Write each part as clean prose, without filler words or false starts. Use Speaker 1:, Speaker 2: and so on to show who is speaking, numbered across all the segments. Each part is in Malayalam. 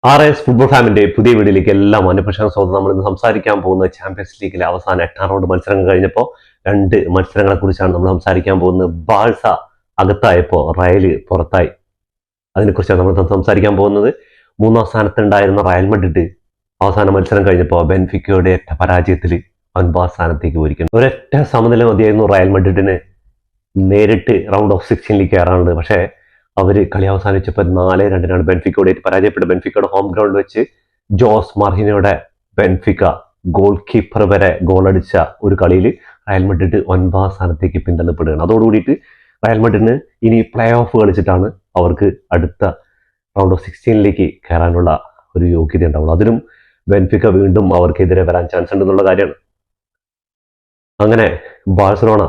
Speaker 1: RS ഫുട്ബോൾ ഫാമിന്റെ പുതിയ വീഡിയോയിലേക്ക് എല്ലാ മാന്യപ്രേക്ഷകർക്കും സ്വാഗതം. നമ്മൾ ഇന്ന് സംസാരിക്കാൻ പോകുന്ന ചാമ്പ്യൻസ് ലീഗിലെ അവസാന 8ാം റൗണ്ട് മത്സരങ്ങൾ കഴിഞ്ഞപ്പോൾ രണ്ട് മത്സരങ്ങളെ കുറിച്ചാണ് നമ്മൾ സംസാരിക്കാൻ പോകുന്നത്. ബാഴ്സ അകത്തായപ്പോൾ റയൽ പുറത്തായി. അതിനെക്കുറിച്ചാണ് നമ്മൾ സംസാരിക്കാൻ പോകുന്നത്. 3ാം സ്ഥാനത്തുണ്ടായിരുന്ന റയൽ മഡ്രിഡ് അവസാന മത്സരം കഴിഞ്ഞപ്പോൾ ബെൻഫിക്കയുടെ ഒറ്റ പരാജയത്തിൽ 9ാം സ്ഥാനത്തേക്ക് പോയിരിക്കുന്നു. ഒരൊറ്റ സമനില മതിയായിരുന്നു റയൽ മഡ്രിഡിന് നേരിട്ട് റൗണ്ട് ഓഫ് 16ലേക്ക് കയറാനുള്ളത്. പക്ഷേ അവർ കളി അവസാനിച്ചപ്പോൾ 4-2 ബെൻഫിക്കയോട് പരാജയപ്പെട്ടു. ബെൻഫിക്കയുടെ ഹോം ഗ്രൗണ്ട് വെച്ച് ജോസ് മർഹിനയുടെ ബെൻഫിക്ക ഗോൾ കീപ്പർ വരെ ഗോളടിച്ച ഒരു കളിയിൽ റയൽ മഡ്രിഡ് 9ാം സ്ഥാനത്തേക്ക് പിന്തള്ളപ്പെടുകയാണ്. അതോടുകൂടിയിട്ട് റയൽ മഡ്രിഡിന് ഇനി പ്ലേ ഓഫ് കളിച്ചിട്ടാണ് അവർക്ക് അടുത്ത റൗണ്ട് ഓഫ് 16ലേക്ക് കയറാനുള്ള ഒരു യോഗ്യത ഉണ്ടാവുള്ളൂ. അതിലും ബെൻഫിക്ക വീണ്ടും അവർക്കെതിരെ വരാൻ ചാൻസ് ഉണ്ടെന്നുള്ള കാര്യമാണ്. അങ്ങനെ ബാഴ്സലോണ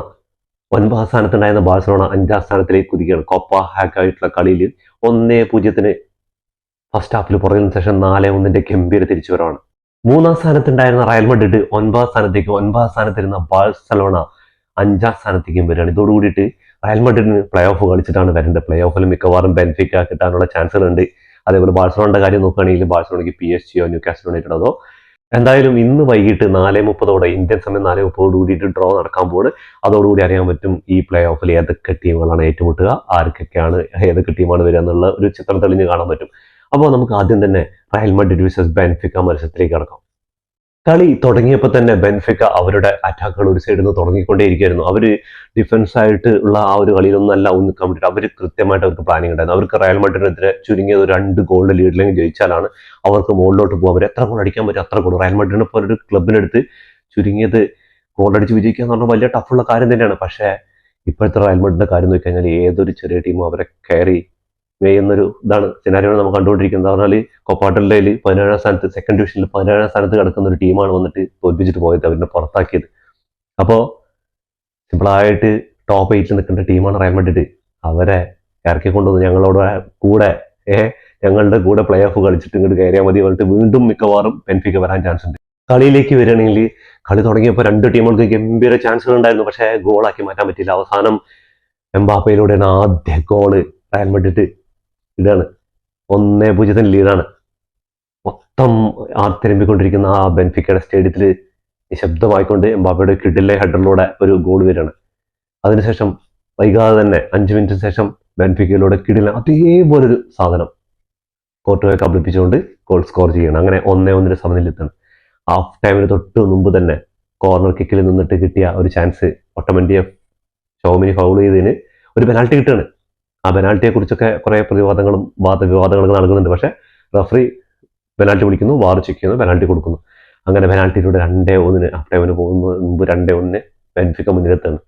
Speaker 1: 9ാം സ്ഥാനത്തുണ്ടായിരുന്ന ബാഴ്സലോണ 5ാം സ്ഥാനത്തിലേക്ക് കുതിക്കുകയാണ്. കോപ്പ ഹാക്കായിട്ടുള്ള കളിയിൽ 1-0 ഫസ്റ്റ് ഹാഫിൽ പുറകിന് ശേഷം 4-1 ഗംഭീര തിരിച്ചുവരവാണ്. 3ാം സ്ഥാനത്തുണ്ടായിരുന്ന റയൽ മഡ്രിഡ് 9ാം സ്ഥാനത്തേക്കും 9ാം സ്ഥാനത്തിരുന്ന ബാഴ്സലോണ 5ാം സ്ഥാനത്തേക്കും വരികയാണ്. ഇതോടുകൂടിയിട്ട് റയൽ മഡ്രിഡിന് പ്ലേ ഓഫ് കളിച്ചിട്ടാണ് വരേണ്ടത്. പ്ലേ ഓഫിൽ മിക്കവാറും ബെൻഫിക്ക കിട്ടാനുള്ള ചാൻസുകളുണ്ട്. അതേപോലെ ബാഴ്സലോണയുടെ കാര്യം നോക്കുകയാണെങ്കിൽ ബാഴ്സലോണയ്ക്ക് PSG ന്യൂകാസിൽ യുണൈറ്റഡ് അതോ എന്തായാലും ഇന്ന് വൈകിട്ട് 4:30 ഇന്ത്യൻ സമയം 4:30 കൂടിയിട്ട് ഡ്രോ നടക്കാൻ പോകുന്നത്. അതോടുകൂടി അറിയാൻ പറ്റും ഈ പ്ലേ ഓഫിൽ ഏതൊക്കെ ടീമുകളാണ് ഏറ്റുമുട്ടുക, ആർക്കൊക്കെയാണ് ഏതൊക്കെ ടീമാണ് വരിക എന്നുള്ള ഒരു ചിത്രം തെളിഞ്ഞ് കാണാൻ പറ്റും. അപ്പോൾ നമുക്ക് ആദ്യം തന്നെ റയൽ മഡ്രിഡ് വേഴ്സസ് ബെൻഫിക്ക മത്സരത്തിലേക്ക് കടക്കാം. കളി തുടങ്ങിയപ്പോൾ തന്നെ ബെൻഫിക്ക അവരുടെ അറ്റാക്കുകൾ ഒരു സൈഡിൽ നിന്ന് തുടങ്ങിക്കൊണ്ടേയിരിക്കുകയായിരുന്നു. അവർ ഡിഫൻസ് ആയിട്ട് ഉള്ള ആ ഒരു കളിയിലൊന്നും അല്ല നിൽക്കാൻ വേണ്ടിയിട്ട് അവർ കൃത്യമായിട്ട് അവർക്ക് പ്ലാനിങ് ഉണ്ടായിരുന്നു. അവർക്ക് റയൽ മഡ്രിഡിനെതിരെ ചുരുങ്ങിയത് 2 ഗോളിന്റെ ലീഡിലേക്ക് ജയിച്ചാലാണ് അവർക്ക് മുകളിലോട്ട് പോകും. അവർ എത്ര ഗോൾ അടിക്കാൻ പറ്റും അത്ര ഗോൾ. റയൽ മഡ്രിഡിനെ പോലെ ഒരു ക്ലബിനെടുത്ത് ചുരുങ്ങിയത് ഗോൾ അടിച്ച് വിജയിക്കുക എന്ന് പറഞ്ഞാൽ വലിയ ടഫുള്ള കാര്യം തന്നെയാണ്. പക്ഷേ ഇപ്പോഴത്തെ റയൽ മഡ്രിഡിന്റെ കാര്യം നോക്കി കഴിഞ്ഞാൽ ഏതൊരു ചെറിയ ടീമും അവരെ കയറി മേയുന്നൊരു ഇതാണ് സിനാരിയോ നമ്മൾ കണ്ടുകൊണ്ടിരിക്കുന്നത്. പറഞ്ഞാൽ കൊപ്പാട്ടലിൽ 17ാം സ്ഥാനത്ത്, സെക്കൻഡ് ഡിവിഷനിൽ 17ാം സ്ഥാനത്ത് കിടക്കുന്ന ഒരു ടീമാണ് വന്നിട്ട് തോൽപ്പിച്ചിട്ട് പോയത്, അവരിനെ പുറത്താക്കിയത്. അപ്പോൾ സിമ്പിളായിട്ട് ടോപ്പ് 8 നിൽക്കേണ്ട ടീമാണ് റയൽ മഡ്രിഡ്. അവരെ ഇറക്കിക്കൊണ്ടുവന്ന് ഞങ്ങളുടെ കൂടെ പ്ലേ ഓഫ് കളിച്ചിട്ട് ഇങ്ങോട്ട് കയറിയാൽ മതി പറഞ്ഞിട്ട് വീണ്ടും മിക്കവാറും ബെൻഫിക്ക വരാൻ ചാൻസ് ഉണ്ട്. കളിയിലേക്ക് വരികയാണെങ്കിൽ കളി തുടങ്ങിയപ്പോൾ 2 ടീമുകൾക്ക് ഗംഭീര ചാൻസുകൾ ഉണ്ടായിരുന്നു. പക്ഷേ ഗോളാക്കി മാറ്റാൻ പറ്റിയില്ല. അവസാനം എംബാപ്പയിലൂടെയാണ് ആദ്യ ഗോള് റയൽ മഡ്രിഡ് ഇതാണ്. 1-0 ലീഡാണ്. മൊത്തം ആർത്തിരമ്പിക്കൊണ്ടിരിക്കുന്ന ആ ബെൻഫിക്കയുടെ സ്റ്റേഡിയത്തിൽ നിശബ്ദമായിക്കൊണ്ട് എംബാപ്പയുടെ കിഡിലെ ഹെഡറിലൂടെ ഒരു ഗോൾ വരികയാണ്. അതിനുശേഷം വൈകാതെ തന്നെ 5 മിനിറ്റിന് ശേഷം ബെൻഫിക്കയിലൂടെ കിഡിലെ അതേപോലൊരു സാധനം കോർട്ടുവെ കബളിപ്പിച്ചുകൊണ്ട് ഗോൾ സ്കോർ ചെയ്യണം. അങ്ങനെ 1-1 സമനിലെത്താണ്. ഹാഫ് ടൈമിന് തൊട്ട് മുമ്പ് തന്നെ കോർണർ കിക്കിൽ നിന്നിട്ട് കിട്ടിയ ഒരു ചാൻസ് ഒട്ടമന്റിയെ ഷോമിനി ഫൗൾ ചെയ്തതിന് ഒരു പെനാൽറ്റി കിട്ടുകയാണ്. ആ പെനാൽറ്റിയെ കുറിച്ചൊക്കെ കുറെ പ്രതിവാദങ്ങളും വാദവിവാദങ്ങളൊക്കെ നടക്കുന്നുണ്ട്. പക്ഷെ റഫറി പെനാൽറ്റി വിളിക്കുന്നു, വാർ ചെക്ക് ചെയ്യുന്നു, പെനാൽറ്റി കൊടുക്കുന്നു. അങ്ങനെ പെനാൽറ്റിയിലൂടെ 2-1 ഹാഫ് ടൈമിന് പോകുന്ന മുമ്പ് 2-1 ബെൻഫിക്ക മുന്നിലെത്താണ്.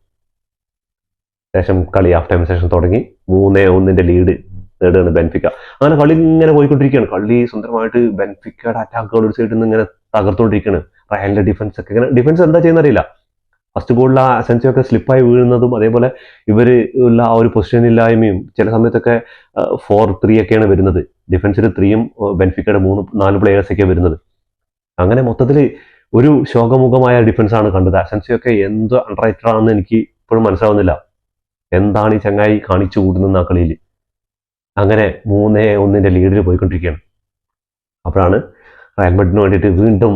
Speaker 1: ശേഷം കളി ഹാഫ് ടൈമിന് ശേഷം തുടങ്ങി 3-1 ലീഡ് നേടുകയാണ് ബെൻഫിക്ക. അങ്ങനെ കളി ഇങ്ങനെ പോയിക്കൊണ്ടിരിക്കുകയാണ്. കളി സുന്ദരമായിട്ട് ബെൻഫിക്കയുടെ അറ്റാക്കുകൾ ഒരു സൈഡിൽ നിന്ന് ഇങ്ങനെ തകർത്തുകൊണ്ടിരിക്കുകയാണ്. റയലിന്റെ ഡിഫൻസ് ഒക്കെ ഇങ്ങനെ ഡിഫൻസ് എന്താ ചെയ്യുന്നറിയില്ല. ഫസ്റ്റ് ഗോളിൽ ആ അസെൻസിയൊക്കെ സ്ലിപ്പായി വീഴുന്നതും അതേപോലെ ഇവർ ഉള്ള ആ ഒരു പൊസിഷൻ ഇല്ലായ്മയും ചില സമയത്തൊക്കെ 4-3 ഒക്കെയാണ് വരുന്നത്. ഡിഫൻസിൽ 3യും ബെൻഫിക്കയുടെ 3-4 പ്ലേയേഴ്സൊക്കെ വരുന്നത്. അങ്ങനെ മൊത്തത്തിൽ ഒരു ശോകമുഖമായ ഡിഫൻസ് ആണ് കണ്ടത്. അസെൻസിയൊക്കെ എന്ത് അണ്ടർറേറ്റഡ് ആണെന്ന് എനിക്ക് ഇപ്പോഴും മനസ്സിലാവുന്നില്ല. എന്താണ് ഈ ചങ്ങായി കാണിച്ചു കൂടുന്നത് ആ കളിയിൽ. അങ്ങനെ 3-1 ലീഡിൽ പോയിക്കൊണ്ടിരിക്കുകയാണ്. അപ്പോഴാണ് റയൽ മഡ്രിഡിന് വേണ്ടിയിട്ട് വീണ്ടും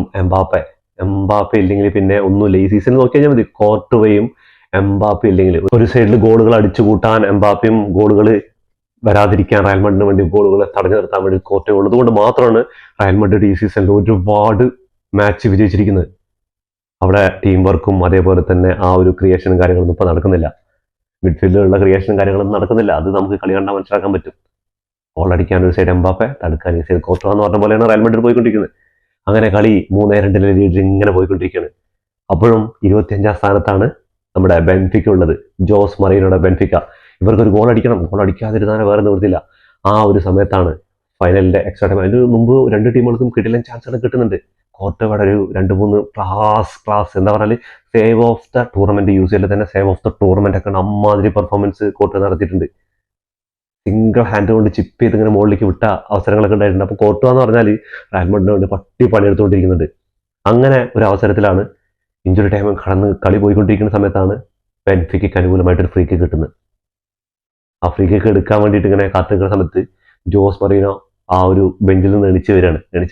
Speaker 1: എംബാപ്പെ ഇല്ലെങ്കിൽ പിന്നെ ഒന്നുമില്ല. ഈ സീസൺ നോക്കി കഴിഞ്ഞാൽ മതി, കോർട്ടുവയും എംബാപ്പെ ഇല്ലെങ്കിൽ ഒരു സൈഡിൽ ഗോളുകൾ അടിച്ചു കൂട്ടാൻ എംബാപ്പയും ഗോളുകൾ വരാതിരിക്കാൻ റയൽ മഡ്രിഡിന് വേണ്ടി ഗോളുകളെ തടഞ്ഞു നിർത്താൻ വേണ്ടി കോർട്ടുവ ഉള്ളത് കൊണ്ട് മാത്രമാണ് റയൽ മഡ്രിഡ് ഈ സീസണിൽ ഒരുപാട് മാച്ച് വിജയിച്ചിരിക്കുന്നത്. അവിടെ ടീം വർക്കും അതേപോലെ തന്നെ ആ ഒരു ക്രിയേഷനും കാര്യങ്ങളൊന്നും ഇപ്പോൾ നടക്കുന്നില്ല. മിഡ്ഫീൽഡിലുള്ള ക്രിയേഷനും കാര്യങ്ങളൊന്നും നടക്കുന്നില്ല. അത് നമുക്ക് കളി കണ്ടാൽ മനസ്സിലാക്കാൻ പറ്റും. ഗോൾ അടിക്കാൻ ഒരു സൈഡ് എംബാപ്പെ, തടുക്കാൻ ഒരു സൈഡ് കോർട്ടുവ എന്ന് പറഞ്ഞ പോലെയാണ് റയൽ മഡ്രിഡ് പോയിക്കൊണ്ടിരിക്കുന്നത്. അങ്ങനെ കളി 3-2 ലീഡിൽ ഇങ്ങനെ പോയിക്കൊണ്ടിരിക്കുകയാണ്. അപ്പോഴും 25ാം സ്ഥാനത്താണ് നമ്മുടെ ബെൻഫിക്ക ഉള്ളത്. ജോസ് മറീനോയുടെ ബെൻഫിക്ക. ഇവർക്കൊരു ഗോൾ അടിക്കണം, ഗോൾ അടിക്കാതിരുന്നാൽ വേറെ നിവൃത്തില്ല. ആ ഒരു സമയത്താണ് ഫൈനലിന്റെ എക്സ്ട്രാ ടൈം. അതിന് മുമ്പ് 2 ടീമുകൾക്കും കിട്ടില്ല ചാൻസുകൾ കിട്ടുന്നുണ്ട്. കോർട്ടുവയുടെ ഒരു 2-3 ക്ലാസ് എന്താ പറഞ്ഞാൽ save of the tournament, UCL തന്നെ സേവ് ഓഫ് ദ ടൂർണമെന്റ് ഒക്കെ അമ്മാതിരി പെർഫോമൻസ് കോർട്ടുവ നടത്തിയിട്ടുണ്ട്. സിംഗിൾ ഹാൻഡ് കൊണ്ട് ചിപ്പ് ചെയ്ത് ഇങ്ങനെ മുകളിലേക്ക് വിട്ട അവസരങ്ങളൊക്കെ ഉണ്ടായിട്ടുണ്ട്. അപ്പോൾ കോർട്ടുവ എന്ന് പറഞ്ഞാൽ റയൽ മഡ്രിഡിന് വേണ്ടി പട്ടി പണിയെടുത്തുകൊണ്ടിരിക്കുന്നുണ്ട്. അങ്ങനെ ഒരു അവസരത്തിലാണ് ഇഞ്ചുറി ടൈം കടന്ന് കളി പോയിക്കൊണ്ടിരിക്കുന്ന സമയത്താണ് ബെൻഫിക്കയ്ക്ക് അനുകൂലമായിട്ടൊരു ഫ്രീ കിക്ക് കിട്ടുന്നത്. ആ ഫ്രീ കിക്ക് എടുക്കാൻ വേണ്ടിയിട്ട് ഇങ്ങനെ കാത്തിരിക്കുന്ന സമയത്ത് ജോസ് മറീനോ ആ ഒരു ബെഞ്ചിൽ നിന്ന് എണിച്ചു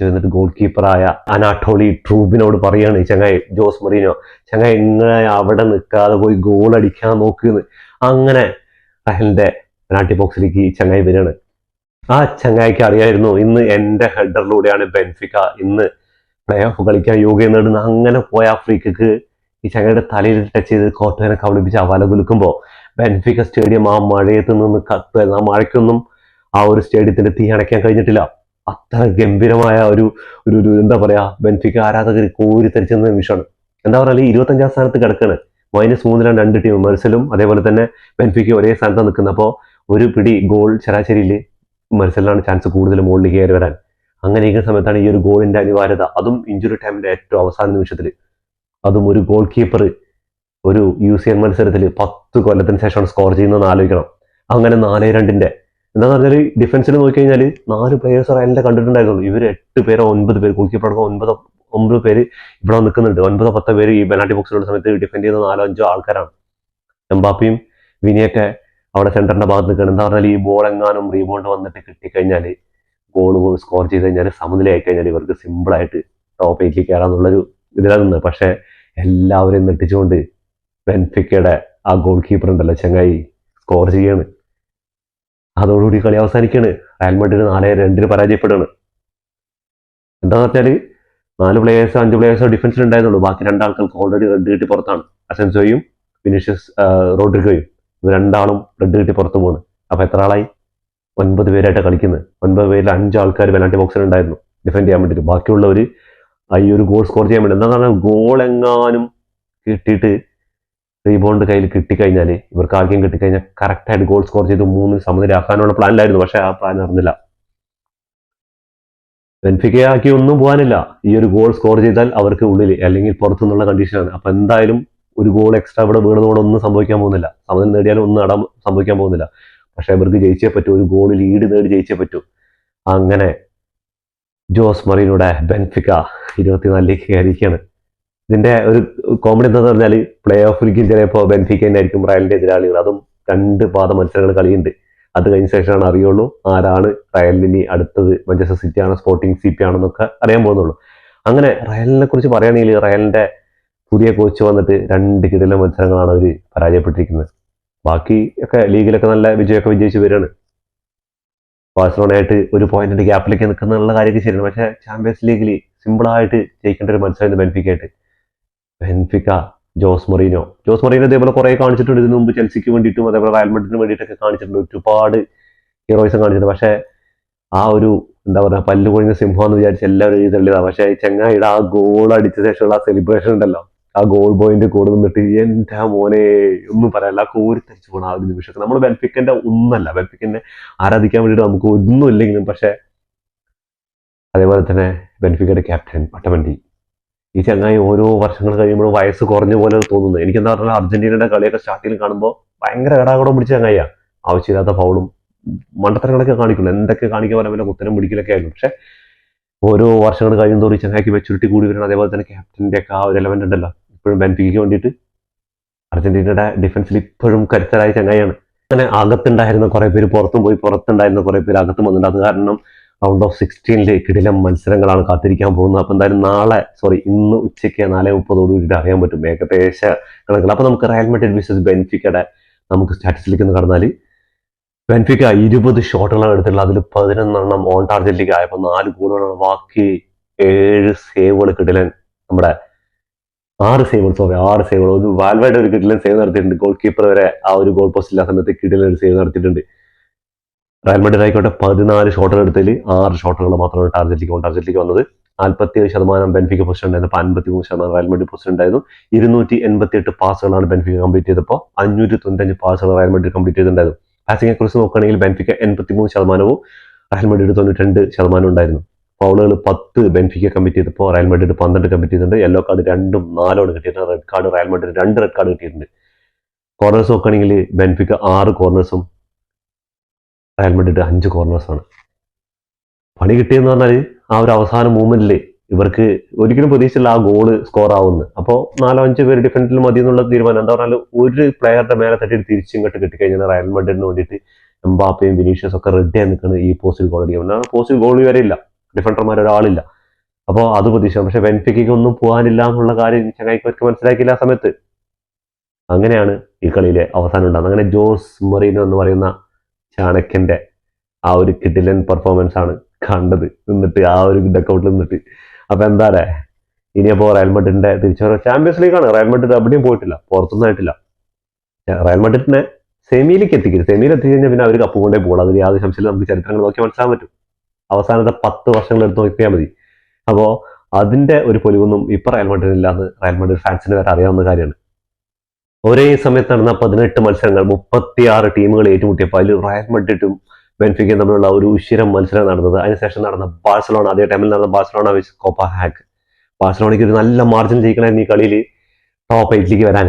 Speaker 1: വന്നിട്ട് ഗോൾ കീപ്പറായ അനാട്ടോളി ട്രൂബിനോട് പറയാണ് ചങ്ങായി ജോസ് മറീനോ, ചങ്ങായി ഇങ്ങനെ അവിടെ നിൽക്കാതെ പോയി ഗോൾ അടിക്കാൻ നോക്കുന്നു. അങ്ങനെ റയലിന്റെ പെനാൾട്ടി ബോക്സിലേക്ക് ചങ്ങായി വരികയാണ്. ആ ചങ്ങായിക്ക് അറിയായിരുന്നു ഇന്ന് എന്റെ ഹെഡറിലൂടെയാണ് ബെൻഫിക്ക ഇന്ന് പ്ലേ ഓഫ് കളിക്കാൻ യോഗ്യത നേടുന്ന. അങ്ങനെ പോയ ആ ഫ്രീ കിക്ക് ഈ ചങ്ങയുടെ തലയിൽ ടച്ച് ചെയ്ത് കോട്ടനെ കബളിപ്പിച്ച് ആ വല കുലുക്കുമ്പോൾ ബെൻഫിക്ക സ്റ്റേഡിയം ആ മഴയത്ത് നിന്ന് കത്തുമായിരുന്നു. ആ മഴയ്ക്കൊന്നും ആ ഒരു സ്റ്റേഡിയത്തിന്റെ തീ അണയ്ക്കാൻ കഴിഞ്ഞിട്ടില്ല. അത്ര ഗംഭീരമായ ഒരു ഒരു എന്താ പറയാ, ബെൻഫിക്ക ആരാധകർ കോരിത്തരിച്ചെന്ന നിമിഷമാണ്. എന്താ പറയുക, 25ാം സ്ഥാനത്ത് കിടക്കാണ്. -3 രണ്ട് ടീം, മെർസലും അതേപോലെ തന്നെ ബെൻഫിക്ക ഒരേ സ്ഥാനത്ത് നിൽക്കുന്നത്. അപ്പോൾ ഒരു പിടി ഗോൾ ശരാശരിയിൽ മെർസലിനാണ് ചാൻസ് കൂടുതൽ മുകളിലേക്ക് കയറി വരാൻ. അങ്ങനെ ഇരിക്കുന്ന സമയത്താണ് ഈ ഒരു ഗോളിന്റെ അനിവാര്യത, അതും ഇഞ്ചുറി ടൈമിന്റെ ഏറ്റവും അവസാന നിമിഷത്തിൽ, അതും ഒരു ഗോൾ കീപ്പർ ഒരു UCL മത്സരത്തിൽ 10 കൊല്ലത്തിന് ശേഷമാണ് സ്കോർ ചെയ്യുന്നതെന്ന് ആലോചിക്കണം. അങ്ങനെ 4-2 എന്താന്ന് പറഞ്ഞാൽ ഡിഫൻസിൽ നോക്കിക്കഴിഞ്ഞാൽ 4 പ്ലേയേഴ്സ് റയലിന്റെ കണ്ടിട്ടുണ്ടായിരുന്നുള്ളൂ. ഇവർ 8 പേരോ 9 പേര്, ഗോൾ കീപ്പർ അടക്കം 9 പേര് ഇവിടെ നിൽക്കുന്നുണ്ട്. 9-10 പേര് ഈ പെനാൾട്ടി ബോക്സിലുള്ള സമയത്ത് ഡിഫെൻഡ് ചെയ്യുന്ന 4-5 ആൾക്കാരാണ്. എംബാപ്പയും വിനിയൊക്കെ അവിടെ സെന്ററിന്റെ ഭാഗത്ത് നിൽക്കണം. എന്താ പറഞ്ഞാൽ ഈ ബോൾ എങ്ങാനും റീബൗണ്ട് വന്നിട്ട് കിട്ടിക്കഴിഞ്ഞാൽ ഗോൾ സ്കോർ ചെയ്ത് കഴിഞ്ഞാൽ സമനിലയായി കഴിഞ്ഞാൽ ഇവർക്ക് സിമ്പിളായിട്ട് ടോപ്പ് 8ലേക്ക് കയറാന്നുള്ളൊരു ഇതിലാണ് നിന്നത്. പക്ഷെ എല്ലാവരെയും നെട്ടിച്ചുകൊണ്ട് ബെൻഫിക്കയുടെ ആ ഗോൾ കീപ്പർ ഉണ്ടല്ലോ ചങ്ങായി സ്കോർ ചെയ്യാണ്. അതോടുകൂടി കളി അവസാനിക്കുകയാണ്. Real Madrid 4-2 പരാജയപ്പെടുകയാണ്. എന്താന്ന് വെച്ചാൽ 5 പ്ലേയേഴ്സോ ഡിഫൻസിൽ ഉണ്ടായിരുന്നുള്ളൂ. ബാക്കി 2 ആൾക്കാർക്ക് ഓൾറെഡി റെഡ് കിട്ടി പുറത്താണ്. അസെൻസോയും വിനീഷ്യസ് റോഡ്രിഗോയും. ഇവർ 2 ആളും റെഡ് കിട്ടി പുറത്തു പോകുന്നു. അപ്പൊ എത്ര ആളായി? 9 പേരായിട്ടാണ് കളിക്കുന്നത്. 9 പേരിൽ 5 ആൾക്കാർ പെനാൾട്ടി ബോക്സിൽ ഉണ്ടായിരുന്നു ഡിഫെൻഡ് ചെയ്യാൻ വേണ്ടിയിട്ട്. ബാക്കിയുള്ളവർ ഈ ഒരു ഗോൾ സ്കോർ ചെയ്യാൻ വേണ്ടി. എന്താ പറഞ്ഞാൽ ഗോൾ എങ്ങാനും കിട്ടിയിട്ട് റീബൗണ്ട് കയ്യിൽ കിട്ടിക്കഴിഞ്ഞാൽ, ഇവർക്ക് ആദ്യം കിട്ടിക്കഴിഞ്ഞാൽ കറക്റ്റായിട്ട് ഗോൾ സ്കോർ ചെയ്ത് 3 സമനിലയാക്കാനുള്ള പ്ലാനിലായിരുന്നു. പക്ഷെ ആ പ്ലാൻ നടന്നില്ല. ബെൻഫിക്കയാക്കി ഒന്നും പോകാനില്ല. ഈ ഒരു ഗോൾ സ്കോർ ചെയ്താൽ അവർക്ക് ഉള്ളിൽ അല്ലെങ്കിൽ പുറത്തുനിന്നുള്ള കണ്ടീഷനാണ്. അപ്പൊ എന്തായാലും ഒരു ഗോൾ എക്സ്ട്രാ ഇവിടെ വീണതോടെ ഒന്നും സംഭവിക്കാൻ പോകുന്നില്ല. സമനില നേടിയാലും ഒന്നും അടം സംഭവിക്കാൻ പോകുന്നില്ല. പക്ഷെ ഇവർക്ക് ജയിച്ചേ പറ്റൂ, ഒരു ഗോൾ ലീഡ് നേടി ജയിച്ചേ പറ്റൂ. അങ്ങനെ ജോസ് മറീനോയുടെ ബെൻഫിക്ക 24ലേക്ക് കയറിയിരിക്കുകയാണ്. ഇതിന്റെ ഒരു കോമഡി എന്താന്ന് പറഞ്ഞാൽ പ്ലേ ഓഫിലേക്കും ചിലപ്പോൾ ബെൻഫിക്ക തന്നെ ആയിരിക്കും റയലിന്റെ എതിരാളികൾ. അതും 2 പാദ മത്സരങ്ങൾ കളിയുണ്ട്. അത് കഴിഞ്ഞ ശേഷമാണ് അറിയുള്ളൂ ആരാണ് റയലിന് അടുത്തത്, മാഞ്ചസ്റ്റർ സിറ്റി ആണോ സ്പോർട്ടിംഗ് CP ആണെന്നൊക്കെ അറിയാൻ പോകുന്നുള്ളൂ. അങ്ങനെ റയലിനെ കുറിച്ച് പറയുകയാണെങ്കിൽ റയലിന്റെ പുതിയ കോച്ച് വന്നിട്ട് 2 കിടിലൻ മത്സരങ്ങളാണ് അവർ പരാജയപ്പെട്ടിരിക്കുന്നത്. ബാക്കി ഒക്കെ ലീഗിലൊക്കെ നല്ല വിജയമൊക്കെ വിജയിച്ച് വരികയാണ്. ബാഴ്സലോണയായിട്ട് 1 പോയിന്റിന്റെ ഗ്യാപ്പിലേക്ക് നിൽക്കുന്ന കാര്യമൊക്കെ ശരിയാണ്. പക്ഷേ ചാമ്പ്യൻസ് ലീഗിൽ സിമ്പിളായിട്ട് ജയിക്കേണ്ട ഒരു മത്സരം ബെൻഫിക്കയായിട്ട്. ബെൻഫിക്ക ജോസ് മറീനോ ഇതേപോലെ കുറെ കാണിച്ചിട്ടുണ്ട്. ഇതിനു മുമ്പ് ചെൽസിക്ക് വേണ്ടിയിട്ടും അതേപോലെ റയൽ മാഡ്രിഡിന് വേണ്ടിയിട്ടൊക്കെ കാണിച്ചിട്ടുണ്ട്. ഒരുപാട് ഹീറോയിസം കാണിച്ചിട്ടുണ്ട്. പക്ഷേ ആ ഒരു എന്താ പറയുക, പല്ല് കൊഴിഞ്ഞ സിംഹം എന്ന് വിചാരിച്ച് എല്ലാവരും എഴുതള്ളിയതാണ്. പക്ഷേ ചങ്ങായിയുടെ ആ ഗോൾ അടിച്ച ശേഷമുള്ള ആ സെലിബ്രേഷൻ ഉണ്ടല്ലോ, ആ ഗോൾ പോയിന്റ് കൂടെ നിന്നിട്ട് എന്റെ മോനെ ഒന്നും പറയാനില്ല, കോരിത്തരിച്ചു പോകണം ആ ഒരു നിമിഷത്തിൽ. നമ്മൾ ബെൻഫിക്കന്റെ ഒന്നല്ല, ബെൻഫിക്കനെ ആരാധിക്കാൻ വേണ്ടിയിട്ട് നമുക്ക് ഒന്നും ഇല്ലെങ്കിലും, പക്ഷെ അതേപോലെ തന്നെ ബെൻഫിക്കയുടെ ക്യാപ്റ്റൻ പട്ടമണ്ടി ഈ ചങ്ങായി ഓരോ വർഷങ്ങൾ കഴിയുമ്പോഴും വയസ്സ് കുറഞ്ഞ പോലെ തോന്നുന്നത്. എനിക്ക് എന്താ പറഞ്ഞാൽ അർജന്റീനയുടെ കളിയൊക്കെ സ്റ്റാർട്ടിങ്ങിൽ കാണുമ്പോൾ ഭയങ്കര കടാകടം പിടിച്ച ചങ്ങായിയാണ്. ആവശ്യമില്ലാത്ത ഫൗളും മണ്ടത്തരങ്ങളൊക്കെ കാണിക്കുന്നു. എന്തൊക്കെ കാണിക്കാൻ പോലെ വല്ല കുത്തരം പിടിക്കലൊക്കെ ആയിരുന്നു. പക്ഷെ ഓരോ വർഷങ്ങൾ കഴിയുന്നതോറും ചങ്ങായിക്ക് മെച്ചൂരിറ്റി കൂടി വരണം. അതേപോലെ തന്നെ ക്യാപ്റ്റന്റെ ഒക്കെ ആ ഒരു എലമെന്റ് ഉണ്ടല്ലോ, ഇപ്പോഴും ബെൻഫിക്കയ്ക്ക് വേണ്ടിയിട്ട് അർജന്റീനയുടെ ഡിഫൻസിൽ ഇപ്പോഴും കരുത്തരായ ചങ്ങായിയാണ്. അങ്ങനെ അകത്തുണ്ടായിരുന്ന കുറെ പേര് പുറത്തും പോയി, പുറത്തുണ്ടായിരുന്ന കുറെ പേര് അകത്തും വന്നിട്ടുണ്ട്. അത് കാരണം റൗണ്ട് ഓഫ് 16 കിടിലം മത്സരങ്ങളാണ് കാത്തിരിക്കാൻ പോകുന്നത്. അപ്പൊ എന്തായാലും ഇന്ന് ഉച്ചയ്ക്ക് 4:30 അറിയാൻ പറ്റും ഏകദേശ കണക്കുകൾ. അപ്പൊ നമുക്ക് റയൽ മാഡ്രിഡ് വേഴ്സസ് ബെൻഫിക്കയുടെ നമുക്ക് സ്റ്റാറ്റിസിലേക്ക് ഒന്ന് കടന്നാൽ, ബെൻഫിക്ക 20 ഷോട്ടുകളാണ് എടുത്തിട്ടുള്ളത്. അതിൽ 11 ഓൺ ടാർഗറ്റിലേക്ക് ആയപ്പോൾ 4 ഗോളുകളാണ്. ബാക്കി 7 സേവുകൾ കിടിലൻ, നമ്മുടെ 6 സേവുകൾ. ഒരു വാൽവേയുടെ ഒരു കിടിലൻ സേവ് നടത്തിയിട്ടുണ്ട്. ഗോൾ കീപ്പർ വരെ ആ ഒരു ഗോൾ പോസ്റ്റ് ഇല്ലാത്ത സമയത്ത് കിടിലൻ ഒരു സേവ് നടത്തിയിട്ടുണ്ട്. റയൽ മാഡ്രിഡ് ആയിക്കോട്ടെ 14 ഷോട്ടുകൾ എടുത്തതിൽ 6 ഷോട്ടുകൾ മാത്രമാണ് ഓൺ ടാർഗറ്റിലേക്ക് വന്നത്. 47% ബെൻഫിക്ക പൊസിഷൻ ഉണ്ടായിരുന്നു. 53% റയൽ മാഡ്രിഡ് പൊസിഷൻ ഉണ്ടായിരുന്നു. 288 പാസുകളാണ് ബെൻഫിക്ക കംപ്ലീറ്റ് ചെയ്തപ്പോൾ 595 പാസുകൾ റയൽ മാഡ്രിഡ് കംപ്ലീറ്റ് ചെയ്തിട്ടുണ്ടായിരുന്നു. പാസിംഗെ കുറിച്ച് നോക്കുകയാണെങ്കിൽ ബെൻഫിക്ക 83%, റയൽ മാഡ്രിഡ് 92% ഉണ്ടായിരുന്നു. ഫൗളുകൾ 10 ബെൻഫിക്ക കമ്മിറ്റ് ചെയ്തപ്പോൾ റയൽ മാഡ്രിഡ് 12 കമ്മിറ്റ് ചെയ്തിട്ടുണ്ട്. യെല്ലോ കാർഡ് 2ഉം 4ഉം കിട്ടിയിട്ടുണ്ട്. Red card Real Madrid 2 red card കിട്ടിയിട്ടുണ്ട്. കോർണേഴ്സ് നോക്കുകയാണെങ്കിൽ ബെൻഫിക്ക 6 കോർണേഴ്സും റയൽ മാഡ്രിഡ് 5 കോർണേഴ്സാണ്. പണി കിട്ടിയെന്ന് പറഞ്ഞാൽ ആ ഒരു അവസാന മൂവ്മെന്റിൽ ഇവർക്ക് ഒരിക്കലും പ്രതീക്ഷിച്ചില്ല ആ ഗോള് സ്കോർ ആവുന്നത്. അപ്പോൾ 4-5 പേര് ഡിഫൻസിൽ മതി എന്നുള്ള തീരുമാനം. എന്താ പറഞ്ഞാൽ ഒരു പ്ലെയറുടെ മേലെ തട്ടിയിട്ട് തിരിച്ചിങ്ങോട്ട് കിട്ടിക്കഴിഞ്ഞാൽ റയൽ മാഡ്രിഡിന് വേണ്ടിയിട്ട് എംബാപ്പയും വിനീഷ്യസും ഒക്കെ റെഡിയായി നിൽക്കുന്നത് ഈ പോസ്റ്റിൽ ഗോൾ അടിക്കും. പോസ്റ്റിൽ ഗോൾ വരെ ഇല്ല, ഡിഫൻഡർമാർ ഒരാളില്ല. അപ്പോൾ അത് പ്രതീക്ഷ. പക്ഷെ ബെൻഫിക്കയ്ക്ക് ഒന്നും പോകാനില്ല എന്നുള്ള കാര്യം ചങ്ങായിക്ക് മനസ്സിലാക്കിയില്ല ആ സമയത്ത്. അങ്ങനെയാണ് ഈ കളിയിലെ അവസാനം ഉണ്ടാകുന്നത്. അങ്ങനെ ജോസ് മൊറീനോ എന്ന് പറയുന്ന ചാണക്യന്റെ ആ ഒരു കിഡിലൻ പെർഫോമൻസ് ആണ് കണ്ടത് നിന്നിട്ട്, ആ ഒരു ഡക്കൗട്ടിൽ നിന്നിട്ട്. അപ്പൊ എന്താ പറയാ, ഇനിയപ്പോ റയൽ മഡ്രിഡിന്റെ തിരിച്ചു ചാമ്പ്യൻസ് ലീഗാണ്. റയൽ മഡ്രിഡ് എവിടെയും പോയിട്ടില്ല, പുറത്തൊന്നും ആയിട്ടില്ല. റയൽ മഡ്രിഡിനെ സെമിയിലേക്ക് എത്തിക്കരുത്. സെമിയിൽ എത്തിക്കഴിഞ്ഞാൽ പിന്നെ അവർ കപ്പ് കൊണ്ടേ പോകും. അതിൽ യാതൊരു സംശയമില്ല. നമുക്ക് ചരിത്രങ്ങൾ നോക്കി മനസ്സിലാൻ പറ്റും. അവസാനത്തെ 10 വർഷങ്ങൾ എടുത്ത് നോക്കിയാൽ മതി. അപ്പോൾ അതിന്റെ ഒരു പൊലിവൊന്നും ഇപ്പൊ റയൽ മഡ്രിഡിനില്ലാന്ന് റയൽ മഡ്രിഡ് ഫാൻസിന് വരെ അറിയാവുന്ന കാര്യമാണ്. ഒരേ സമയത്ത് നടന്ന 18 മത്സരങ്ങൾ 36 ടീമുകൾ ഏറ്റുമുട്ടിയപ്പോൾ അതിൽ റയൽ മഡ്രിഡും ബെൻഫിക്കയും തമ്മിലുള്ള ഒരു ഉശിരം മത്സരം നടന്നത്. അതിനുശേഷം നടന്ന ബാഴ്സലോണ, അതേ ടൈമിൽ നടന്ന ബാഴ്സലോണ വെച്ച് കോപ്പ ഹാക്ക്. ബാഴ്സലോണയ്ക്ക് ഒരു നല്ല മാർജിൻ ജയിക്കണമായിരുന്നു ഈ കളിയിൽ ടോപ്പ് 8ലേക്ക് വരാൻ.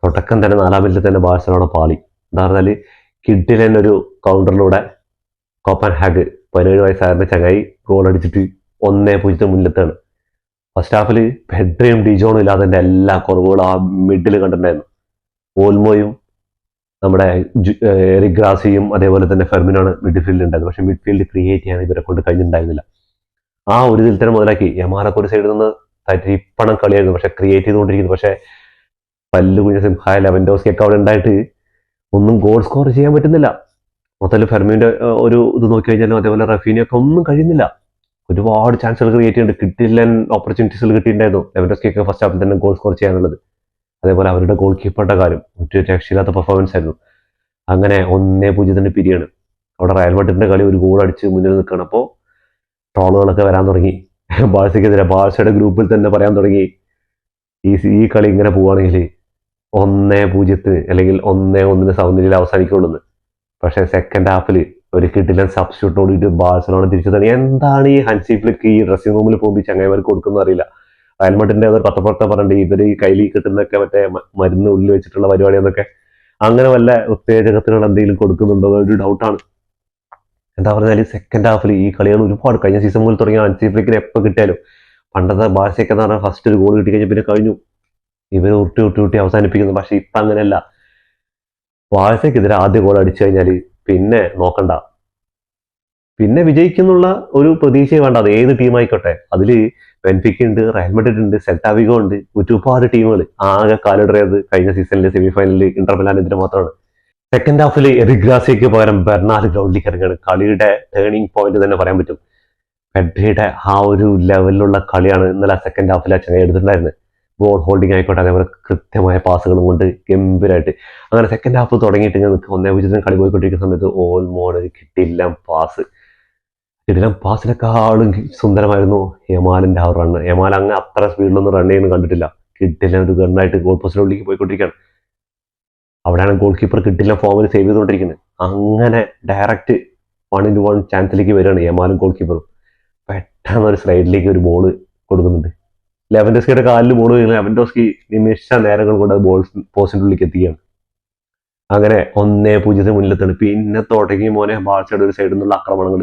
Speaker 1: തുടക്കം തന്നെ 4-ാം മിനിറ്റിൽ തന്നെ ബാഴ്സലോണ പാളി. എന്താ പറഞ്ഞാൽ കിഡിലൻ ഒരു കൗണ്ടറിലൂടെ കോപ്പൻ ഹാഗ് 17 വയസ്സായിരുന്ന ചങ്ങായി ഗോൾ അടിച്ചിട്ട് 1-0 മുന്നിലെത്താണ്. ഫസ്റ്റ് ഹാഫിൽ പെഡ്രയും ഡിജോണും ഇല്ലാതെ തന്നെ എല്ലാ കുറവുകളും ആ മിഡിൽ കണ്ടിട്ടുണ്ടായിരുന്നു. ഓൽമോയും നമ്മുടെ എറിക് ഗ്രാസിയും അതേപോലെ തന്നെ ഫെർമിനാണ് മിഡ്ഫീൽഡിൽ ഉണ്ടായത്. പക്ഷെ മിഡ്ഫീൽഡ് ക്രിയേറ്റ് ചെയ്യാൻ ഇവരെ കൊണ്ട് കഴിഞ്ഞിട്ടുണ്ടായിരുന്നില്ല. ആ ഒരു ഇതിൽ തന്നെ മുതലാക്കി യമാലൊക്കെ ഒരു സൈഡിൽ നിന്ന് തരിപ്പണം കളിയായിരുന്നു, പക്ഷെ ക്രിയേറ്റ് ചെയ്തുകൊണ്ടിരിക്കുന്നു. പക്ഷെ പല്ല് കുഞ്ഞ സിംഹായ ലെവൻഡോസ്കി ഒക്കെ അവിടെ ഉണ്ടായിട്ട് ഒന്നും ഗോൾ സ്കോർ ചെയ്യാൻ പറ്റുന്നില്ല. മൊത്തത്തിൽ ഫെർമിന്റെ ഒരു ഇത് നോക്കി കഴിഞ്ഞാലും അതേപോലെ റഫീനിയൊക്കെ ഒന്നും കഴിയുന്നില്ല. ഒരുപാട് ചാൻസുകൾ ക്രിയേറ്റ് ചെയ്യുന്നുണ്ട്, കിട്ടില്ലൻ ഓപ്പർച്യൂണിറ്റീസുകൾ കിട്ടിയിട്ടുണ്ടായിരുന്നു ലെവൻഡോസ്കിയൊക്കെ ഫസ്റ്റ് ഹാഫിൽ തന്നെ ഗോൾ സ്കോർ ചെയ്യാനുള്ളത്. അതേപോലെ അവരുടെ ഗോൾ കീപ്പറുടെ കാര്യം ഒരു രക്ഷയില്ലാത്ത പെർഫോമൻസ് ആയിരുന്നു. അങ്ങനെ 1-0 പിരിയാണ്. അവിടെ റയൽ മഡ്രിഡിന്റെ കളി ഒരു ഗോൾ അടിച്ച് മുന്നിൽ നിൽക്കണം. അപ്പോൾ ട്രോളുകളൊക്കെ വരാൻ തുടങ്ങി. ബാഴ്സയ്ക്കെതിരെ ബാഴ്സയുടെ ഗ്രൂപ്പിൽ തന്നെ പറയാൻ തുടങ്ങി, ഈ കളി ഇങ്ങനെ പോവുകയാണെങ്കിൽ 1-0 അല്ലെങ്കിൽ 1-1 സമനിലയിൽ അവസാനിക്കുള്ളൂ. പക്ഷെ സെക്കൻഡ് ഹാഫിൽ ഒരു കിഡിലൻ സബ്സ്റ്റിറ്റ്യൂട്ടോട് ബാഴ്സലോണ തിരിച്ചു തന്നെ. എന്താണ് ഈ ഹൻസി ഫ്ലിക്ക് ഈ ഡ്രസ്സിംഗ് റൂമിൽ പോകുമ്പോൾ ചങ്ങായിമാർക്ക് കൊടുക്കുന്ന അറിയില്ല. റയൽ മഡ്രിഡിന്റെ അതൊരു പത്രപ്രവർത്തനം പറഞ്ഞിട്ട് ഇവർ ഈ കയ്യിൽ കിട്ടുന്നൊക്കെ മറ്റേ മരുന്ന് ഉള്ളിൽ വെച്ചിട്ടുള്ള പരിപാടിയെന്നൊക്കെ, അങ്ങനെ വല്ല ഉത്തേജകത്തിനുള്ള എന്തെങ്കിലും കൊടുക്കുന്നുണ്ടോ ഒരു ഡൗട്ടാണ്. എന്താ പറഞ്ഞാൽ സെക്കൻഡ് ഹാഫിൽ ഈ കളികൾ ഒരുപാട് കഴിഞ്ഞ സീസൺ മുതൽ തുടങ്ങിയ ഹൻസി ഫ്ലിക്കിന് എപ്പോൾ കിട്ടിയാലും, പണ്ടത്തെ ബാഴ്സയൊക്കെ എന്ന് പറഞ്ഞാൽ ഫസ്റ്റ് ഒരു ഗോൾ കിട്ടി കഴിഞ്ഞാൽ പിന്നെ കഴിഞ്ഞു, ഇവർ ഉരുട്ടി അവസാനിപ്പിക്കുന്നു. പക്ഷെ ഇപ്പം അങ്ങനെയല്ല. ബാഴ്സയ്ക്കെതിരെ ആദ്യ ഗോൾ അടിച്ചു കഴിഞ്ഞാൽ പിന്നെ നോക്കണ്ട, പിന്നെ വിജയിക്കുന്നുള്ള ഒരു പ്രതീക്ഷയെ വേണ്ട. അത് ഏത് ടീമായിക്കോട്ടെ. അതിൽ ബെൻഫിക്ക ഉണ്ട്, റയൽ മഡ്രിഡ് ഉണ്ട്, സെൽറ്റാ വിഗോ ഉണ്ട്, ഒരുപാട് ടീമുകൾ. ആകെ കാലിടറിയത് കഴിഞ്ഞ സീസണിലെ സെമിഫൈനലിൽ ഇന്റർ മിലാനെതിരെ മാത്രമാണ്. സെക്കൻഡ് ഹാഫിൽ എറിക് ഗ്രാസിയയ്ക്ക് പകരം ബെർണാർഡ് ഗ്രൗണ്ടിലേക്ക് ഇറങ്ങുകയാണ്. കളിയുടെ ടേണിംഗ് പോയിന്റ് തന്നെ പറയാൻ പറ്റും. പെഡ്രിയുടെ ആ ഒരു ലെവലിലുള്ള കളിയാണ് ഇന്നലെ സെക്കൻഡ് ഹാഫിൽ ആ ചങ്ങ എടുത്തിട്ടുണ്ടായിരുന്നത്. ബോൾ ഹോൾഡിംഗ് ആയിക്കോട്ടെ, അതേപോലെ കൃത്യമായ പാസുകളും കൊണ്ട് ഗംഭീരമായിട്ട്. അങ്ങനെ സെക്കൻഡ് ഹാഫ് തുടങ്ങിയിട്ട് ഇങ്ങനെ 1-0 കളി പോയിക്കൊണ്ടിരിക്കുന്ന സമയത്ത് ഓൾമോഡ് ഒരു കിട്ടില്ല പാസിനെക്കാളും സുന്ദരമായിരുന്നു യമാലിന്റെ ആ റണ്ണ്. യമാൽ അങ്ങ് അത്ര സ്പീഡിലൊന്നും റൺ ചെയ്യുന്നത് കണ്ടിട്ടില്ല. കിട്ടില്ല ഒരു ഗണ്ണായിട്ട് ഗോൾ പോസ്റ്റിനുള്ളിലേക്ക് പോയിക്കൊണ്ടിരിക്കുകയാണ്. അവിടെയാണ് ഗോൾ കീപ്പർ കിട്ടില്ല ഫോമിൽ സേവ് ചെയ്തുകൊണ്ടിരിക്കുന്നത്. അങ്ങനെ ഡയറക്റ്റ് 1-1 ചാൻസിലേക്ക് വരികയാണ് യമാലും ഗോൾ കീപ്പറും. പെട്ടെന്ന് ഒരു സ്ലൈഡിലേക്ക് ഒരു ബോൾ കൊടുക്കുന്നുണ്ട്. ലെവൻഡോസ്കിയുടെ കാലിൽ ബോൾ വീഴുന്നത്, ലെവൻഡോസ്കി നിമിഷ നേരങ്ങൾ കൊണ്ട് ബോൾ പോസ്റ്റിന്റെ ഉള്ളിലേക്ക് എത്തിക്കുകയാണ്. അങ്ങനെ 1-0 മുന്നിലെത്താണ്. പിന്നെ തുടങ്ങി മോനെ ബാഴ്സയുടെ ഒരു സൈഡിൽ നിന്നുള്ള ആക്രമണങ്ങൾ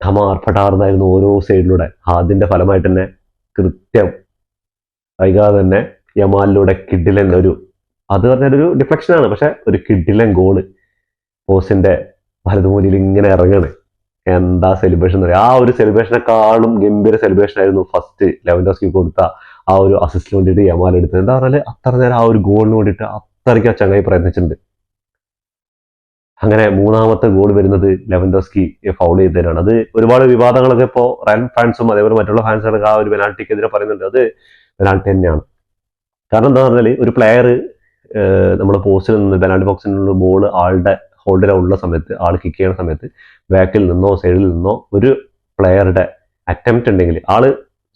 Speaker 1: ഠമാർപ്പട്ടാർന്നായിരുന്നു ഓരോ സൈഡിലൂടെ. അതിന്റെ ഫലമായിട്ട് തന്നെ കൃത്യം വൈകാതെ തന്നെ യമാലിലൂടെ കിഡിലൻ ഒരു, അത് പറഞ്ഞൊരു ഡിഫ്ലക്ഷനാണ്, പക്ഷെ ഒരു കിഡിലൻ ഗോള് പോസ്റ്റിന്റെ വലതുമൂലയിൽ ഇങ്ങനെ ഇറങ്ങാണ്. എന്താ സെലിബ്രേഷൻ എന്ന് പറയാം. ആ ഒരു സെലിബ്രേഷനെക്കാളും ഗംഭീര സെലിബ്രേഷൻ ആയിരുന്നു ഫസ്റ്റ് ലെവൻഡോസ്കി കൊടുത്ത ആ ഒരു അസിസ്റ്റിന് വേണ്ടിയിട്ട് യമാൽ എടുത്തത്. എന്താ പറഞ്ഞാൽ അത്ര നേരം ആ ഒരു ഗോളിന് വേണ്ടിയിട്ട് അത്രയ്ക്ക് ആ ചങ്ങായി പ്രയത്നിച്ചിട്ടുണ്ട്. അങ്ങനെ മൂന്നാമത്തെ ഗോൾ വരുന്നത് ലെവൻഡോസ്കി ഫൗൾ ചെയ്തതിനാണ്. അത് ഒരുപാട് വിവാദങ്ങളൊക്കെ ഇപ്പോൾ റയൽ ഫാൻസും അതേപോലെ മറ്റുള്ള ഫാൻസുകളൊക്കെ ആ ഒരു പെനാൽറ്റിക്കെതിരെ പറയുന്നുണ്ട്. അത് പെനാൽറ്റി തന്നെയാണ്. കാരണം എന്താ പറഞ്ഞാൽ ഒരു പ്ലെയർ നമ്മുടെ പോസ്റ്റിൽ നിന്ന് പെനാൽറ്റി ബോക്സിൽ നിന്ന് ബോൾ ആളുടെ ഹോൾഡിലുള്ള സമയത്ത്, ആൾ കിക്ക് ചെയ്യുന്ന സമയത്ത് ബാക്കിൽ നിന്നോ സൈഡിൽ നിന്നോ ഒരു പ്ലെയറുടെ അറ്റംപ്റ്റ് ഉണ്ടെങ്കിൽ, ആള്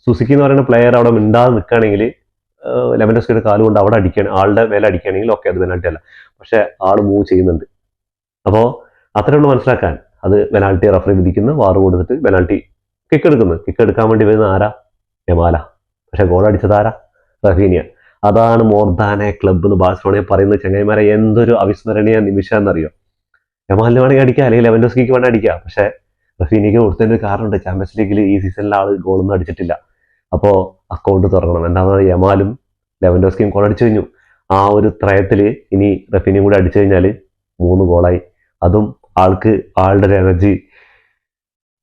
Speaker 1: സുസുക്കി എന്ന് പറയുന്ന പ്ലെയർ അവിടെ മിണ്ടാതെ നിൽക്കുകയാണെങ്കിൽ ലെവൻഡോസ്കിയുടെ കാലുകൊണ്ട് അവിടെ അടിക്കുകയാണ്, ആളുടെ മേലെ അടിക്കുകയാണെങ്കിൽ ഓക്കെ, അത് പെനാൽറ്റി അല്ല. പക്ഷെ ആൾ മൂവ് ചെയ്യുന്നുണ്ട്. അപ്പോൾ അത്രയുള്ളൂ മനസ്സിലാക്കാൻ. അത് പെനാൽറ്റി റഫറി വിധിക്കുന്നു, വാറ് കൊടുത്തിട്ട് പെനാൽറ്റി കിക്ക് എടുക്കുന്നു. കിക്ക് എടുക്കാൻ വേണ്ടി വരുന്ന ആരാ? യമാല. പക്ഷെ ഗോൾ അടിച്ചത് ആരാ? റഫീനിയ. അതാണ് മോർ ദാൻ എ ക്ലബ് എന്ന് ബാഴ്സലോണയെ പറയുന്ന ചങ്ങായിമാരെ. എന്തൊരു അവിസ്മരണീയ നിമിഷം എന്നറിയോ. യമാലിന് വേണമെങ്കിൽ അടിക്കുക, അല്ലെങ്കിൽ ലെവൻഡോസ്കിക്ക് വേണമെങ്കിൽ അടിക്കുക. പക്ഷെ റഫീനിയക്ക് കൊടുത്തതിന് ഒരു കാരണമുണ്ട്. ചാമ്പ്യൻസ് ലീഗിൽ ഈ സീസണിൽ ആൾ ഗോളൊന്നും അടിച്ചിട്ടില്ല. അപ്പോൾ അക്കൗണ്ട് തുറക്കണം. എന്താണെന്ന് യമാലും ലെവൻഡോസ്കിയും ഗോൾ അടിച്ചു കഴിഞ്ഞു. ആ ഒരു ത്രയത്തിൽ ഇനി റഫീനിയും കൂടി അടിച്ചു കഴിഞ്ഞാൽ 3 ഗോളായി. അതും ആളുടെ ഒരു എനർജി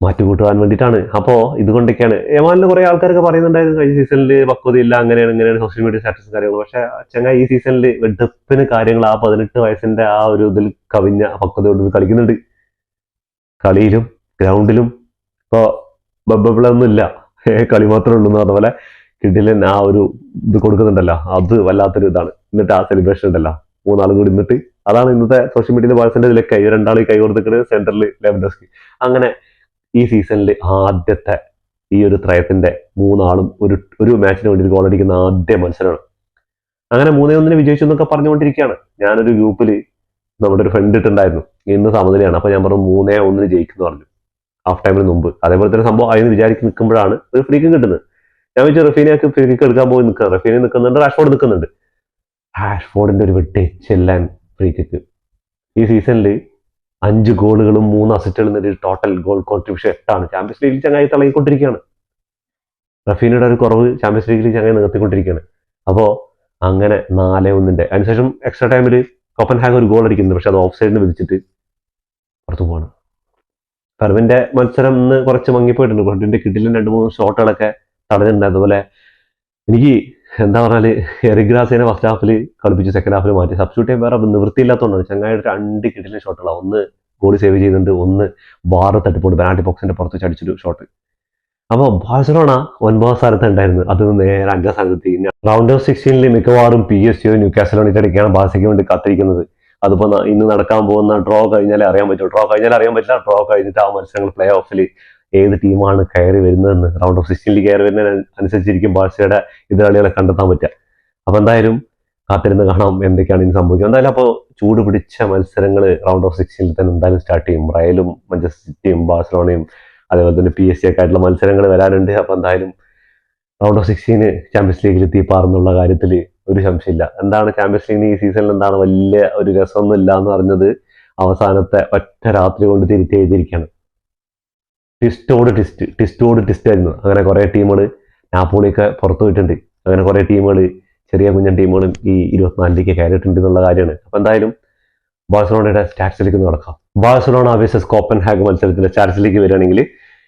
Speaker 1: മാറ്റിക്കൂട്ടുവാൻ വേണ്ടിയിട്ടാണ്. അപ്പോൾ ഇതുകൊണ്ടൊക്കെയാണ് യമാലിന് കുറെ ആൾക്കാരൊക്കെ പറയുന്നുണ്ടായിരുന്നു കഴിഞ്ഞ സീസണിൽ പക്വതയില്ല, അങ്ങനെയാണ് സോഷ്യൽ മീഡിയ സ്റ്റാറ്റസും കാര്യങ്ങളും. പക്ഷെ ചങ്ങായി ഈ സീസണിൽ വെടുപ്പിന് കാര്യങ്ങൾ ആ 18 വയസ്സിന്റെ ആ ഒരു ഇതിൽ കവിഞ്ഞ പക്വതയോട് കളിക്കുന്നുണ്ട്. കളിയിലും ഗ്രൗണ്ടിലും ഇപ്പോൾ ബബ്ബിളൊന്നും ഇല്ല, കളി മാത്രമേ ഉള്ളൂ എന്ന് പറഞ്ഞ പോലെ കിഡിലൻ ആ ഒരു ഇത് കൊടുക്കുന്നുണ്ടല്ലോ, അത് വല്ലാത്തൊരു ഇതാണ്. എന്നിട്ട് ആ സെലിബ്രേഷൻ ഉണ്ടല്ലോ, 3 ആളും കൂടി നിന്നിട്ട്, അതാണ് ഇന്നത്തെ സോഷ്യൽ മീഡിയയിൽ ബാഴ്സിന്റെ ഇതിലൊക്കെ രണ്ടാളും കൈ കൊടുത്തിട്ട് സെന്ററിൽ ലെവൻഡോസ്കി. അങ്ങനെ ഈ സീസണിൽ ആദ്യത്തെ ഈ ഒരു ത്രയത്തിന്റെ 3 ആളും ഒരു മാച്ചിന് വേണ്ടി ഗോൾ അടിക്കുന്ന ആദ്യ മത്സരമാണ്. അങ്ങനെ 3-1 വിജയിച്ചു എന്നൊക്കെ പറഞ്ഞുകൊണ്ടിരിക്കുകയാണ്. ഞാനൊരു ഗ്രൂപ്പിൽ നമ്മുടെ ഒരു ഫ്രണ്ട് ഇട്ടുണ്ടായിരുന്നു, ഇന്ന് സമനിലയാണ്, അപ്പൊ ഞാൻ പറഞ്ഞു 3-1 ജയിക്കുന്നു പറഞ്ഞു ഹാഫ് ടൈമിന് മുമ്പ്. അതേപോലെ തന്നെ സംഭവം അതിന് വിചാരിച്ച് നിൽക്കുമ്പോഴാണ് ഒരു ഫ്രീ കിക്ക് കിട്ടുന്നത്. ഞാൻ വെച്ചാൽ റഫീനയൊക്കെ ഫ്രീ കിക്ക് എടുക്കാൻ പോയി നിൽക്കുക, റഫീന നിൽക്കുന്നുണ്ട്, റാഷ്ഫോർഡ് നിൽക്കുന്നുണ്ട്. റാഷ്ഫോർഡിന്റെ ഒരു വെട്ടിച്ചെല്ലാൻ ഫ്രീ കിക്ക്. ഈ സീസണിൽ 5 ഗോളുകളും 3 അസിസ്റ്റുകളും നേടി ടോട്ടൽ ഗോൾ കോൺട്രിബ്യൂഷൻ 8 ചാമ്പ്യൻസ് ലീഗിൽ ചങ്ങായി തളകിക്കൊണ്ടിരിക്കുകയാണ്. റഫീനയുടെ ഒരു കുറവ് ചാമ്പ്യൻസ് ലീഗിൽ ചങ്ങായി നികത്തിക്കൊണ്ടിരിക്കുകയാണ്. അപ്പോൾ അങ്ങനെ 4-1 അതിനുശേഷം എക്സ്ട്രാ ടൈമിൽ കോപ്പൻഹാഗൻ ഒരു ഗോൾ അടിക്കുന്നുണ്ട്, പക്ഷെ അത് ഓഫ് സൈഡിന് വിധിച്ചിട്ട് പുറത്തു പോവാണ്. ഫെർമിന്റെ മത്സരം ഇന്ന് കുറച്ച് മങ്ങിപ്പോയിട്ടുണ്ട്. ഫെർമിന്റെ കിഡിലും 2-3 ഷോട്ടുകളൊക്കെ തടഞ്ഞിട്ടുണ്ട്. അതുപോലെ എനിക്ക് എന്താ പറഞ്ഞാല് എറിഗ്രാസിനെ ഫസ്റ്റ് ഹാഫിൽ കളിപ്പിച്ച് സെക്കൻഡ് ഹാഫിൽ മാറ്റി സബ്സ്റ്റിറ്റ്യൂട്ട് ചെയ്യാൻ വേറെ നിവൃത്തിയില്ലാത്തതുകൊണ്ടാണ്. ചങ്ങായിട്ട് 2 കിഡിലും ഷോട്ടുകളാണ്. ഒന്ന് ഗോൾ സേവ് ചെയ്യുന്നുണ്ട്, ഒന്ന് ബാറ് തട്ടിപ്പോണ്ട് പെനാൽറ്റി ബോക്സിന്റെ പുറത്ത് ചടിച്ചൊരു ഷോട്ട്. അപ്പോൾ ബാഴ്സലോണ 9ാം സ്ഥാനത്ത് ഉണ്ടായിരുന്നു, അത് നേരെ 5ാം സ്ഥാനത്ത്. റൗണ്ട് ഓഫ് 16 മിക്കവാറും PSG ന്യൂകാസൽ യുണൈറ്റഡൊക്കെയാണ് ബാഴ്സയ്ക്ക് വേണ്ടി കാത്തിരിക്കുന്നത്. അതിപ്പോ ഇന്ന് നടക്കാൻ പോകുന്ന ഡ്രോ കഴിഞ്ഞാലേ അറിയാൻ പറ്റും. ഡ്രോ കഴിഞ്ഞിട്ട് ആ മത്സരങ്ങൾ പ്ലേ ഓഫിൽ ഏത് ടീമാണ് കയറി വരുന്നതെന്ന് റൗണ്ട് ഓഫ് 16 കയറി വരുന്നതിന് അനുസരിച്ചിരിക്കും ബാഴ്സയുടെ എതിരാളികളെ കണ്ടെത്താൻ പറ്റുക. അപ്പൊ എന്തായാലും കാത്തിരുന്ന് കാണാം എന്തൊക്കെയാണ് ഇനി സംഭവിക്കുക. എന്തായാലും അപ്പോൾ ചൂട് പിടിച്ച മത്സരങ്ങൾ റൗണ്ട് ഓഫ് 16 തന്നെ എന്തായാലും സ്റ്റാർട്ട് ചെയ്യും. റയലും മാഞ്ചസ്റ്റർ സിറ്റിയും ബാഴ്സലോണയും അതേപോലെ തന്നെ PSG ഒക്കെ ആയിട്ടുള്ള മത്സരങ്ങൾ വരാനുണ്ട്. അപ്പൊ എന്തായാലും റൗണ്ട് ഓഫ് 16 ചാമ്പ്യൻസ് ലീഗിൽ എത്തിപ്പാറെന്നുള്ള കാര്യത്തിൽ ഒരു സംശയമില്ല. എന്താണ് ചാമ്പ്യൻസ് ലീഗിന് ഈ സീസണിൽ എന്താണ് വലിയ ഒരു രസമൊന്നും ഇല്ല എന്ന് പറഞ്ഞത് അവസാനത്തെ ഒറ്റ രാത്രി കൊണ്ട് തിരുത്തി എഴുതിയിരിക്കുകയാണ്. ടിസ്റ്റോട് ടിസ്റ്റ് ആയിരുന്നു. അങ്ങനെ കുറെ ടീമുകൾ നാപ്പോളിയൊക്കെ പുറത്തു പോയിട്ടുണ്ട്. അങ്ങനെ കുറെ ടീമുകൾ ചെറിയ കുഞ്ഞൻ ടീമുകളും ഈ 24ലേക്ക് കയറിയിട്ടുണ്ട് എന്നുള്ള കാര്യമാണ്. അപ്പൊ എന്തായാലും ബാഴ്സലോണയുടെ സ്റ്റാറ്റ്സിലേക്ക് നടക്കാം. ബാഴ്സലോണ വേഴ്സസ് കോപ്പൻഹാഗൻ മത്സരത്തിന്റെ സ്റ്റാറ്റ്സിലേക്ക് വരികയാണെങ്കിൽ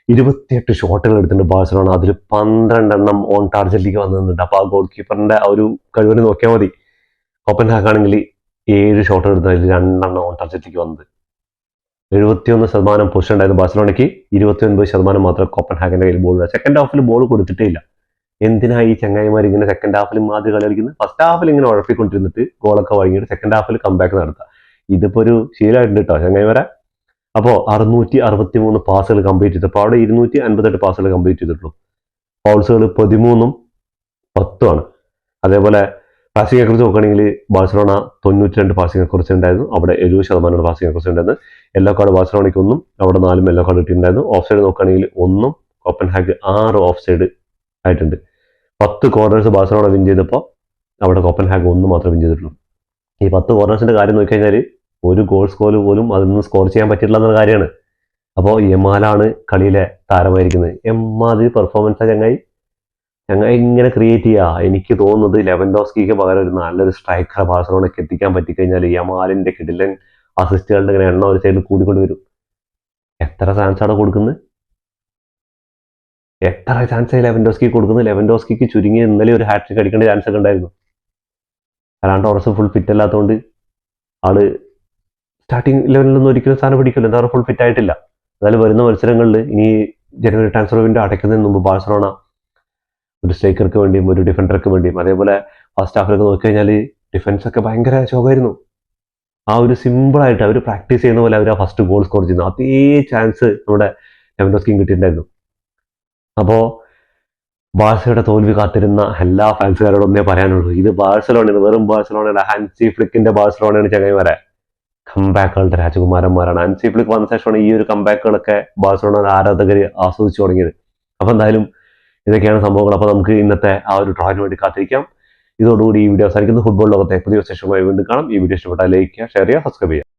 Speaker 1: 28 ഷോട്ടുകൾ എടുത്തിട്ടുണ്ട് ബാഴ്സലോണ. അതിൽ 12 ഓൺ ടാർഗറ്റിലേക്ക് വന്നിട്ടുണ്ട്. അപ്പൊ ആ ഗോൾ കീപ്പറിന്റെ ആ ഒരു കഴിവിന് നോക്കിയാൽ മതി. കോപ്പൻഹാഗൻ ആണെങ്കിൽ 7 ഷോട്ടുകൾ എടുത്തതിൽ 2 ഓൺ ടാർഗറ്റിലേക്ക് വന്നത്. 71% പൊസിഷൻ ഉണ്ടായിരുന്നു ബാഴ്സലോണയ്ക്ക്, 29% മാത്രം കോപ്പൻഹാഗന്റെ കയ്യിൽ ബോൾ. സെക്കൻഡ് ഹാഫിൽ ബോൾ കൊടുത്തിട്ടേ ഇല്ല. എന്തിനാ ഈ ചങ്ങായിമാർ ഇങ്ങനെ സെക്കൻഡ് ഹാഫിൽ മാതിരി കളി കളിക്കുന്നത്? ഫസ്റ്റ് ഹാഫിൽ ഇങ്ങനെ ഉഴപ്പിക്കൊണ്ടിരുന്നിട്ട് ഗോളൊക്കെ വൈകിട്ട് സെക്കൻഡ് ഹാഫിൽ കംബാക്ക് നടത്തുക. ഇതിപ്പോ ഒരു ശീലമായിട്ടുണ്ട് കേട്ടോ ചങ്ങായിമാരെ. അപ്പോൾ 663 പാസുകൾ കംപ്ലീറ്റ് ചെയ്തപ്പോൾ അവിടെ 258 പാസുകൾ കംപ്ലീറ്റ് ചെയ്തിട്ടുള്ളൂ. ഫൗൾസുകൾ 13ഉം 10ഉമാണ്. അതേപോലെ പാസിംഗെ കുറിച്ച് നോക്കുകയാണെങ്കിൽ ബാഴ്സലോണ 92 പാസിംഗെ കുറിച്ച് ഉണ്ടായിരുന്നു, അവിടെ 70% പാസിംഗെ കുറിച്ച് ഉണ്ടായിരുന്നു. യെല്ലോ കാർഡ് ബാഴ്സലോണയ്ക്ക് 1, അവിടെ 4 യെല്ലോ കാർഡ് കിട്ടിയിട്ടുണ്ടായിരുന്നു. ഓഫ് സൈഡ് നോക്കുകയാണെങ്കിൽ 1, കോപ്പൻഹാഗൻ 6 ഓഫ് സൈഡ് ആയിട്ടുണ്ട്. 10 കോർണേഴ്സ് ബാഴ്സലോണ വിൻ ചെയ്തപ്പോൾ അവിടെ കോപ്പൻഹാഗൻ 1 മാത്രമേ വിൻ ചെയ്തിട്ടുള്ളൂ. ഈ 10 കോർണേഴ്സിന്റെ കാര്യം നോക്കിക്കഴിഞ്ഞാൽ ഒരു ഗോൾ സ്കോർ പോലും അതൊന്നും സ്കോർ ചെയ്യാൻ പറ്റില്ല എന്നുള്ള കാര്യമാണ്. അപ്പോൾ യമാലാണ് കളിയിലെ താരമായിരിക്കുന്നത്. എമ്മാതിരി പെർഫോമൻസാണ് ചങ്ങായി ഇങ്ങനെ ക്രിയേറ്റ് ചെയ്യുക. എനിക്ക് തോന്നുന്നത് ലെവൻഡോസ്കിക്ക് പകരം ഒരു നല്ലൊരു സ്ട്രൈക്കറെ ബാഴ്സലോണയ്ക്ക് എത്തിക്കാൻ പറ്റിക്കഴിഞ്ഞാൽ യമാലിന്റെ കിടിലൻ അസിസ്റ്റുകളുടെ ഇങ്ങനെ എണ്ണം ഒരു സൈഡിൽ കൂടിക്കൊണ്ട് വരും. എത്ര ചാൻസാണ് കൊടുക്കുന്നത്? എത്ര ചാൻസായി ലെവൻഡോസ്കിക്ക് കൊടുക്കുന്നത്? ലെവൻഡോസ്കിക്ക് ചുരുങ്ങി ഇന്നലെ ഒരു ഹാട്രിക് അടിക്കേണ്ട ചാൻസ് ഒക്കെ ഉണ്ടായിരുന്നു. അല്ലാണ്ട് ഓർസ് ഫുൾ ഫിറ്റ് അല്ലാത്തതുകൊണ്ട് ആള് സ്റ്റാർട്ടിംഗ് ലെവലിലൊന്നും ഒരിക്കലും സ്ഥാനം പിടിക്കില്ല. എന്താ പറയുക, ഫുൾ ഫിറ്റ് ആയിട്ടില്ല. എന്നാലും വരുന്ന മത്സരങ്ങളിൽ ഇനി ജനുവരി ട്രാൻസ്ഫർ വിൻഡോ അടയ്ക്കുന്നതിന് മുമ്പ് ബാഴ്സലോണ ഒരു സ്ട്രൈക്കർക്ക് വേണ്ടിയും ഒരു ഡിഫൻഡർക്ക് വേണ്ടിയും അതേപോലെ ഫസ്റ്റ് ഹാഫിലൊക്കെ നോക്കിക്കഴിഞ്ഞാൽ ഡിഫൻസ് ഒക്കെ ഭയങ്കര ശോകമായിരുന്നു. ആ ഒരു സിമ്പിളായിട്ട് അവർ പ്രാക്ടീസ് ചെയ്യുന്ന പോലെ അവർ ആ ഫസ്റ്റ് ഗോൾ സ്കോർ ചെയ്യുന്നു. അതേ ചാൻസ് നമ്മുടെ ലെവൻഡോസ്കിയും കിട്ടിയിട്ടുണ്ടായിരുന്നു. അപ്പോൾ ബാഴ്സയുടെ തോൽവി കാത്തിരുന്ന എല്ലാ ഫാൻസുകാരോടും ഒന്നേ പറയാനുള്ളൂ, ഇത് ബാഴ്സലോണയാണ്, വെറും ബാഴ്സലോണയുടെ ഹാൻസി ഫ്ലിക്കിന്റെ ബാഴ്സലോണയാണ് ചങ്ങായിമാരെ. കംബാക്കുകളുടെ രാജകുമാരന്മാരാണ്. ഹാൻസി ഫ്ലിക്ക് വന്ന ശേഷമാണ് ഈ ഒരു കംബാക്കുകളൊക്കെ ബാഴ്സലോണ ആരാധകർ ആസ്വദിച്ചു തുടങ്ങിയത്. അപ്പൊ എന്തായാലും ഇതൊക്കെയാണ് സംഭവങ്ങൾ. അപ്പൊ നമുക്ക് ഇന്നത്തെ ആ ഒരു ഡ്രോയിന് വേണ്ടി കാത്തിരിക്കാം. ഇതോടുകൂടി ഈ വീഡിയോ അവസാനിക്കുന്നു. ഫുട്ബോൾ ലോകത്തെ പുതിയ സെഷനുമായി വീണ്ടും കാണാം. ഈ വീഡിയോ ഇഷ്ടപ്പെട്ടാൽ ലൈക്ക് ചെയ്യുക, ഷെയർ ചെയ്യുക, സബ്സ്ക്രൈബ് ചെയ്യുക.